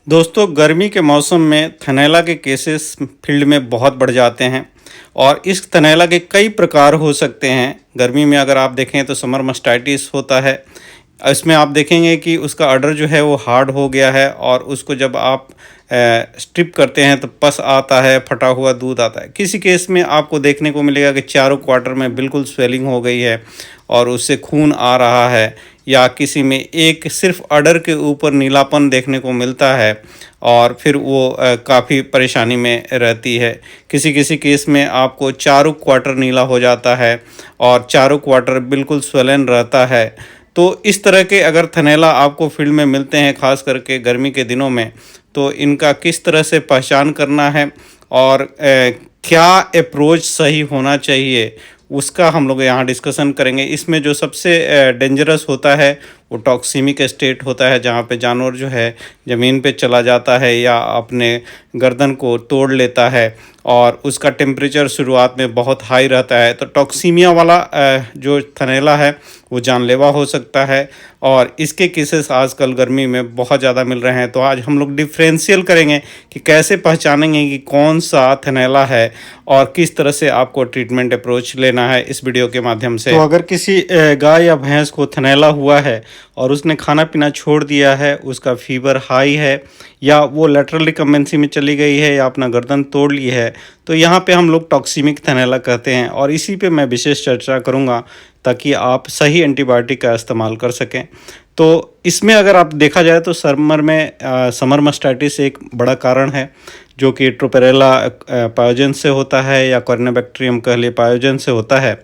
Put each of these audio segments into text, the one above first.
दोस्तों, गर्मी के मौसम में थनैला के केसेस फील्ड में बहुत बढ़ जाते हैं और इस थनैला के कई प्रकार हो सकते हैं। गर्मी में अगर आप देखें तो समर मस्टाइटिस होता है। इसमें आप देखेंगे कि उसका अडर जो है वो हार्ड हो गया है और उसको जब आप स्ट्रिप करते हैं तो पस आता है, फटा हुआ दूध आता है। किसी केस में आपको देखने को मिलेगा कि चारों क्वार्टर में बिल्कुल स्वेलिंग हो गई है और उससे खून आ रहा है, या किसी में एक सिर्फ अडर के ऊपर नीलापन देखने को मिलता है और फिर वो काफ़ी परेशानी में रहती है। किसी किसी केस में आपको चारों क्वार्टर नीला हो जाता है और चारों क्वार्टर बिल्कुल स्वेलन रहता है। तो इस तरह के अगर थनैला आपको फील्ड में मिलते हैं, ख़ास करके गर्मी के दिनों में, तो इनका किस तरह से पहचान करना है और क्या अप्रोच सही होना चाहिए, उसका हम लोग यहाँ डिस्कशन करेंगे। इसमें जो सबसे डेंजरस होता है वो टॉक्सिमिक स्टेट होता है, जहाँ पे जानवर जो है ज़मीन पे चला जाता है या अपने गर्दन को तोड़ लेता है और उसका टेम्परेचर शुरुआत में बहुत हाई रहता है। तो टॉक्सीमिया वाला जो थनैला है वो जानलेवा हो सकता है और इसके केसेस आजकल गर्मी में बहुत ज़्यादा मिल रहे हैं। तो आज हम लोग डिफरेंशियल करेंगे कि कैसे पहचानेंगे कि कौन सा थनैला है और किस तरह से आपको ट्रीटमेंट अप्रोच लेना है इस वीडियो के माध्यम से। तो अगर किसी गाय या भैंस को थनैला हुआ है और उसने खाना पीना छोड़ दिया है, उसका फीवर हाई है या वो लेटरल रिकम्बेंसी में चली गई है या अपना गर्दन तोड़ ली है, तो यहाँ पे हम लोग टॉक्सिमिक थनैला कहते हैं और इसी पे मैं विशेष चर्चा करूँगा ताकि आप सही एंटीबायोटिक का इस्तेमाल कर सकें। तो इसमें अगर आप देखा जाए तो समर मस्टाइटिस एक बड़ा कारण है, जो कि ट्रोपेरेला पायोजेन से होता है या कॉर्नेबैक्टीरियम कह लिए पायोजेन से होता है।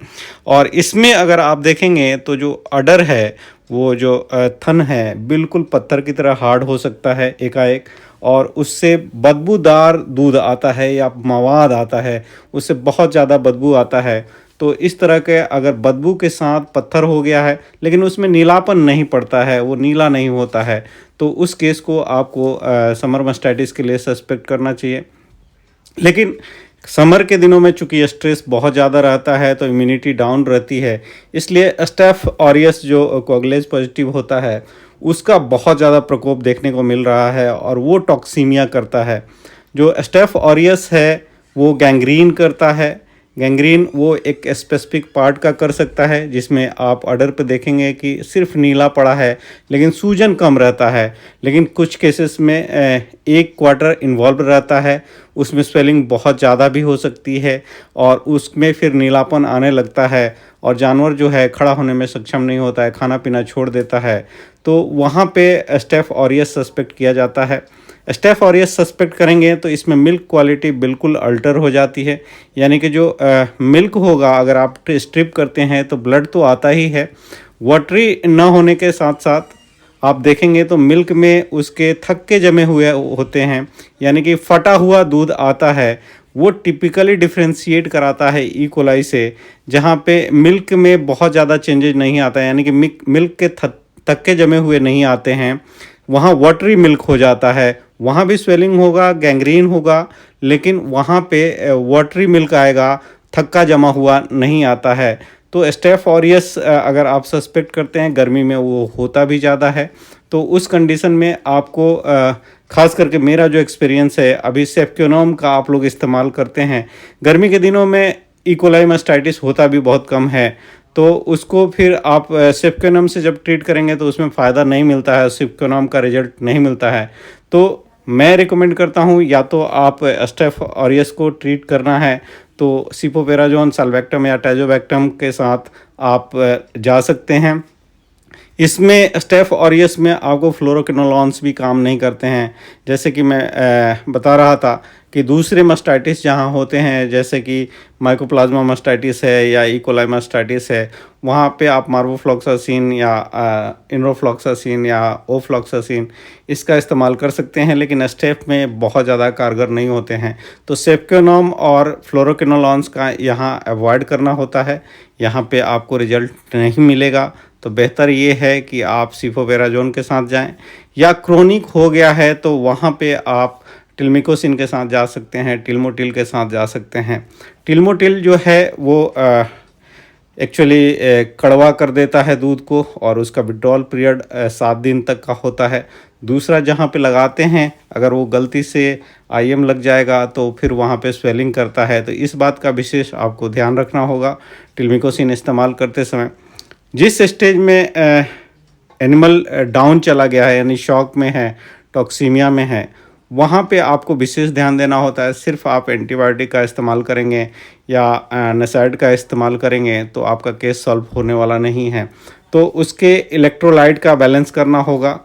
और इसमें अगर आप देखेंगे तो जो अडर है, वो जो थन है, बिल्कुल पत्थर की तरह हार्ड हो सकता है एकाएक और उससे बदबूदार दूध आता है या मवाद आता है, उससे बहुत ज़्यादा बदबू आता है। तो इस तरह के अगर बदबू के साथ पत्थर हो गया है लेकिन उसमें नीलापन नहीं पड़ता है, वो नीला नहीं होता है, तो उस केस को आपको समर मस्टाइटिस के लिए सस्पेक्ट करना चाहिए। लेकिन समर के दिनों में चूंकि स्ट्रेस बहुत ज़्यादा रहता है तो इम्यूनिटी डाउन रहती है, इसलिए स्टेफ ऑरियस जो कोगुलेज पॉजिटिव होता है उसका बहुत ज़्यादा प्रकोप देखने को मिल रहा है और वो टॉक्सीमिया करता है। जो स्टेफ ऑरियस है वो गैंग्रीन करता है। गैंग्रीन वो एक स्पेसिफिक पार्ट का कर सकता है जिसमें आप अडर पे देखेंगे कि सिर्फ नीला पड़ा है लेकिन सूजन कम रहता है। लेकिन कुछ केसेस में एक क्वार्टर इन्वॉल्व रहता है, उसमें स्वेलिंग बहुत ज़्यादा भी हो सकती है और उसमें फिर नीलापन आने लगता है और जानवर जो है खड़ा होने में सक्षम नहीं होता है, खाना पीना छोड़ देता है। तो वहाँ पे स्टेफ ऑरियस सस्पेक्ट किया जाता है। स्टेफ ऑरियस सस्पेक्ट करेंगे तो इसमें मिल्क क्वालिटी बिल्कुल अल्टर हो जाती है, यानी कि जो मिल्क होगा, अगर आप स्ट्रिप करते हैं तो ब्लड तो आता ही है, वाटरी न होने के साथ साथ आप देखेंगे तो मिल्क में उसके थक्के जमे हुए होते हैं, यानी कि फटा हुआ दूध आता है। वो टिपिकली डिफ्रेंशिएट कराता है ई कोलाई से, जहाँ पे मिल्क में बहुत ज़्यादा चेंजेज नहीं आता है, यानी कि मिल्क के थक्के जमे हुए नहीं आते हैं, वहाँ वाटरी मिल्क हो जाता है। वहाँ भी स्वेलिंग होगा, गैंग्रीन होगा, लेकिन वहाँ पे वाटरी मिल्क आएगा, थक्का जमा हुआ नहीं आता है। तो स्टेफ ऑरियस अगर आप सस्पेक्ट करते हैं, गर्मी में वो होता भी ज़्यादा है, तो उस कंडीशन में आपको ख़ास करके मेरा जो एक्सपीरियंस है, अभी सेफ्क्योनोम का आप लोग इस्तेमाल करते हैं। गर्मी के दिनों में ई कोलाई मस्टाइटिस होता भी बहुत कम है, तो उसको फिर आप सेफ्क्योनम से जब ट्रीट करेंगे तो उसमें फ़ायदा नहीं मिलता है, सेफ्क्योनम का रिजल्ट नहीं मिलता है। तो मैं रिकमेंड करता हूँ या तो आप स्टेफ ऑरियस को ट्रीट करना है तो सिपोपेराजोन, साल्वेक्टम या टैजोबैक्टम के साथ आप जा सकते हैं। इसमें स्टेफ ऑरियस में आपको फ्लोरोकिनोलॉन्स भी काम नहीं करते हैं। जैसे कि मैं बता रहा था कि दूसरे मस्टाइटिस जहाँ होते हैं, जैसे कि माइकोप्लाज्मा मस्टाइटिस है या ई कोलाई मस्टाइटिस है, वहाँ पे आप मार्वोफ्लॉक्सासिन या इनरोफ्लॉक्सासिन या ओफ्लॉक्सासिन इसका इस्तेमाल कर सकते हैं, लेकिन स्टेफ में बहुत ज़्यादा कारगर नहीं होते हैं। तो सेफ्क्योनोम और फ्लोरोकिनोलॉन्स का यहाँ अवॉइड करना होता है, यहाँ पे आपको रिजल्ट नहीं मिलेगा। तो बेहतर ये है कि आप सिफोपेराजोन के साथ जाएं, या क्रोनिक हो गया है तो वहाँ पे आप टिल्मिकोसिन के साथ जा सकते हैं, टिल्मोटिल के साथ जा सकते हैं। टिल्मोटिल जो है वो एक्चुअली कड़वा कर देता है दूध को और उसका विड्रॉल पीरियड 7 दिन तक का होता है। दूसरा जहाँ पे लगाते हैं अगर वो गलती से आईएम लग जाएगा तो फिर वहाँ पे स्वेलिंग करता है, तो इस बात का विशेष आपको ध्यान रखना होगा टिल्मिकोसिन इस्तेमाल करते समय। जिस स्टेज में एनिमल डाउन चला गया है यानी शॉक में है, टॉक्सीमिया में है, वहाँ पे आपको विशेष ध्यान देना होता है। सिर्फ आप एंटीबायोटिक का इस्तेमाल करेंगे या NSAID का इस्तेमाल करेंगे तो आपका केस सॉल्व होने वाला नहीं है। तो उसके इलेक्ट्रोलाइट का बैलेंस करना होगा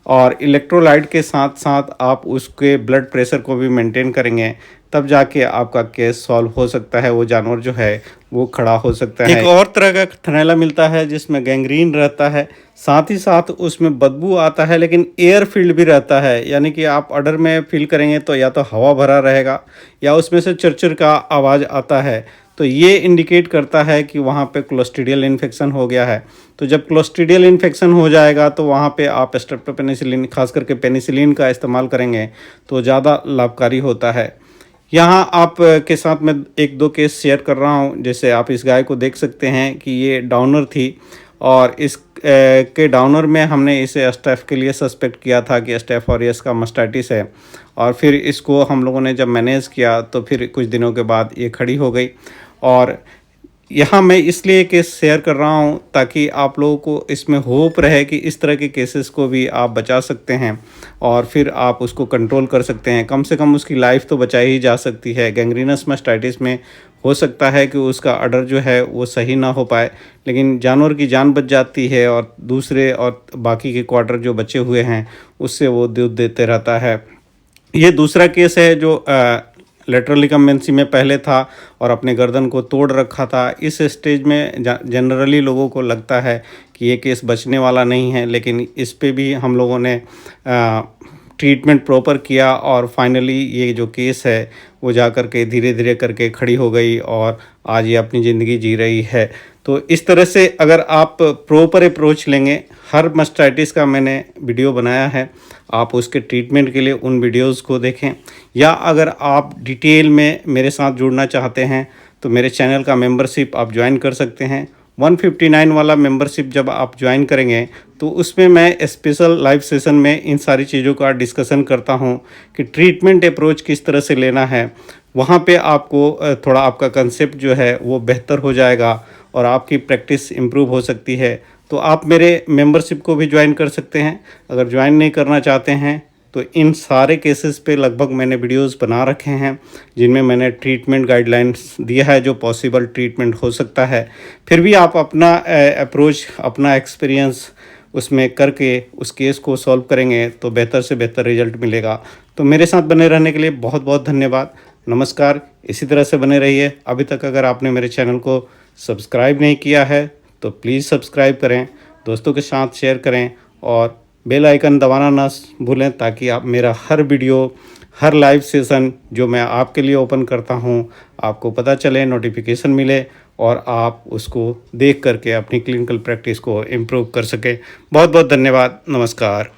और इलेक्ट्रोलाइट के साथ साथ आप उसके ब्लड प्रेशर को भी मेंटेन करेंगे, तब जाके आपका केस सॉल्व हो सकता है, वो जानवर जो है वो खड़ा हो सकता है। एक और तरह का थनैला मिलता है जिसमें गैंग्रीन रहता है, साथ ही साथ उसमें बदबू आता है लेकिन एयर फील्ड भी रहता है, यानी कि आप अडर में फील करेंगे तो या तो हवा भरा रहेगा या उसमें से चिरचिर का आवाज़ आता है। तो ये इंडिकेट करता है कि वहाँ पे क्लोस्ट्रीडियल इन्फेक्शन हो गया है। तो जब क्लोस्ट्रीडियल इन्फेक्शन हो जाएगा तो वहाँ पे आप स्ट्रेप्टोपेनिसिलिन खास करके पेनिसिलिन का इस्तेमाल करेंगे तो ज़्यादा लाभकारी होता है। यहाँ आप के साथ मैं एक दो केस शेयर कर रहा हूँ। जैसे आप इस गाय को देख सकते हैं कि ये डाउनर थी और इस के डाउनर में हमने इसे स्टेफ के लिए सस्पेक्ट किया था कि स्टेफ ऑरियस का मास्टाइटिस है, और फिर इसको हम लोगों ने जब मैनेज किया तो फिर कुछ दिनों के बाद ये खड़ी हो गई। और यहाँ मैं इसलिए केस शेयर कर रहा हूँ ताकि आप लोगों को इसमें होप रहे कि इस तरह के केसेस को भी आप बचा सकते हैं और फिर आप उसको कंट्रोल कर सकते हैं। कम से कम उसकी लाइफ तो बचाई ही जा सकती है। गैंग्रीनस मास्टाइटिस में हो सकता है कि उसका अडर जो है वो सही ना हो पाए, लेकिन जानवर की जान बच जाती है और दूसरे और बाकी के क्वार्टर जो बचे हुए हैं उससे वो दूध देते रहता है। ये दूसरा केस है जो लेटरल लिगमेंसी में पहले था और अपने गर्दन को तोड़ रखा था। इस स्टेज में जनरली लोगों को लगता है कि ये केस बचने वाला नहीं है, लेकिन इस पे भी हम लोगों ने ट्रीटमेंट प्रॉपर किया और फाइनली ये जो केस है वो जा कर के धीरे धीरे करके खड़ी हो गई और आज ये अपनी ज़िंदगी जी रही है। तो इस तरह से अगर आप प्रॉपर अप्रोच लेंगे, हर मास्टाइटिस का मैंने वीडियो बनाया है, आप उसके ट्रीटमेंट के लिए उन वीडियोस को देखें, या अगर आप डिटेल में मेरे साथ जुड़ना चाहते हैं तो मेरे चैनल का मेंबरशिप आप ज्वाइन कर सकते हैं। 159 वाला मेंबरशिप जब आप ज्वाइन करेंगे तो उसमें मैं स्पेशल लाइव सेशन में इन सारी चीज़ों का डिस्कशन करता हूं कि ट्रीटमेंट अप्रोच किस तरह से लेना है। वहां पे आपको थोड़ा आपका कंसेप्ट जो है वो बेहतर हो जाएगा और आपकी प्रैक्टिस इम्प्रूव हो सकती है। तो आप मेरे मेंबरशिप को भी ज्वाइन कर सकते हैं। अगर ज्वाइन नहीं करना चाहते हैं तो इन सारे केसेस पे लगभग मैंने वीडियोस बना रखे हैं जिनमें मैंने ट्रीटमेंट गाइडलाइंस दिया है जो पॉसिबल ट्रीटमेंट हो सकता है। फिर भी आप अपना अप्रोच, अपना एक्सपीरियंस उसमें करके उस केस को सॉल्व करेंगे तो बेहतर से बेहतर रिजल्ट मिलेगा। तो मेरे साथ बने रहने के लिए बहुत बहुत धन्यवाद। नमस्कार, इसी तरह से बने रहिए। अभी तक अगर आपने मेरे चैनल को सब्सक्राइब नहीं किया है तो प्लीज़ सब्सक्राइब करें, दोस्तों के साथ शेयर करें और बेल आइकन दबाना ना भूलें ताकि आप मेरा हर वीडियो, हर लाइव सेशन जो मैं आपके लिए ओपन करता हूं आपको पता चले, नोटिफिकेशन मिले और आप उसको देख करके अपनी क्लिनिकल प्रैक्टिस को इम्प्रूव कर सकें। बहुत बहुत धन्यवाद। नमस्कार।